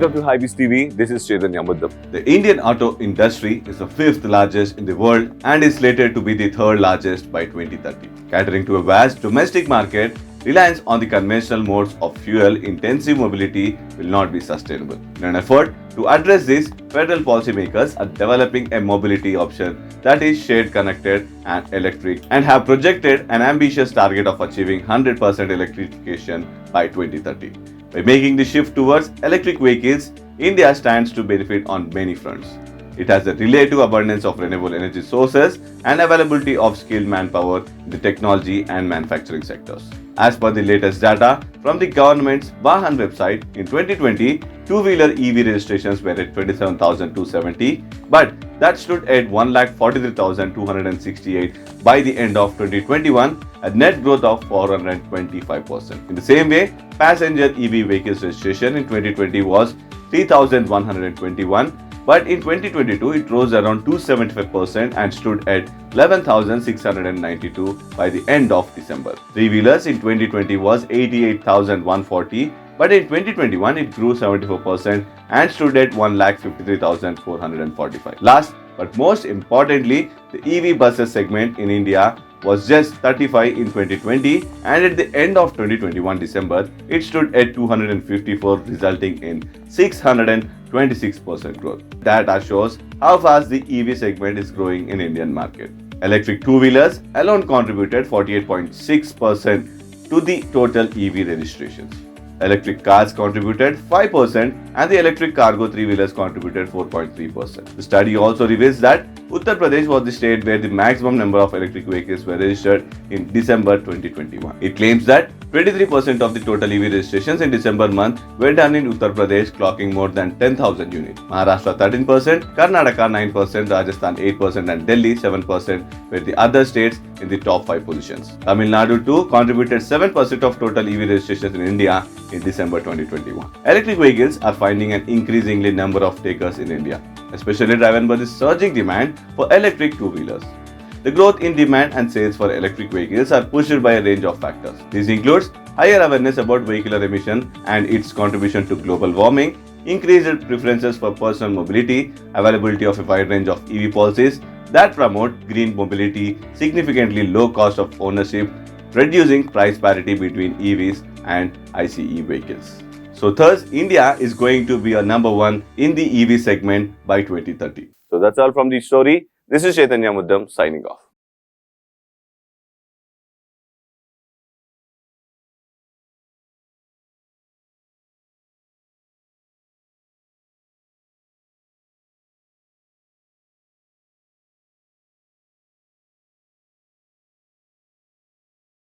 Welcome to HyBiz Tv. This is Chaitanya Muddam. The Indian auto industry is the fifth largest in the world and is slated to be the third largest by 2030. Catering to a vast domestic market, reliance on the conventional modes of fuel-intensive mobility will not be sustainable. In an effort to address this, federal policymakers are developing a mobility option that is shared, connected and electric and have projected an ambitious target of achieving 100% electrification by 2030. By making the shift towards electric vehicles, India stands to benefit on many fronts. It has a relative abundance of renewable energy sources and availability of skilled manpower in the technology and manufacturing sectors. As per the latest data from the government's Vahan website, in 2020, two-wheeler EV registrations were at 27,270, but that stood at 1,43,268 by the end of 2021, a net growth of 425%. In the same way, passenger EV vehicles registration in 2020 was 3,121, but in 2022 it rose around 275% and stood at 11,692 by the end of December. Three-wheelers in 2020 was 88,140, but in 2021 it grew 74% and stood at 1,53,445. Last but most importantly, the EV buses segment in India was just 35 in 2020, and at the end of 2021 December, it stood at 254, resulting in 626% growth. Data shows how fast the EV segment is growing in Indian market. Electric two-wheelers alone contributed 48.6% to the total EV registrations. Electric cars contributed 5% and the electric cargo three-wheelers contributed 4.3%. The study also reveals that Uttar Pradesh was the state where the maximum number of electric vehicles were registered in December 2021. It claims that 23% of the total EV registrations in December month were done in Uttar Pradesh, clocking more than 10,000 units. Maharashtra 13%, Karnataka 9%, Rajasthan 8% and Delhi 7% were the other states in the top 5 positions. Tamil Nadu too contributed 7% of total EV registrations in India in December 2021. Electric vehicles are finding an increasingly number of takers in India, especially driven by the surging demand for electric two-wheelers. The growth in demand and sales for electric vehicles are pushed by a range of factors. This includes higher awareness about vehicular emission and its contribution to global warming, increased preferences for personal mobility, availability of a wide range of EV policies that promote green mobility, significantly low cost of ownership, reducing price parity between EVs and ICE vehicles. So thus, India is going to be a number one in the EV segment by 2030. So that's all from the story. This is Chaitanya Muddam signing off.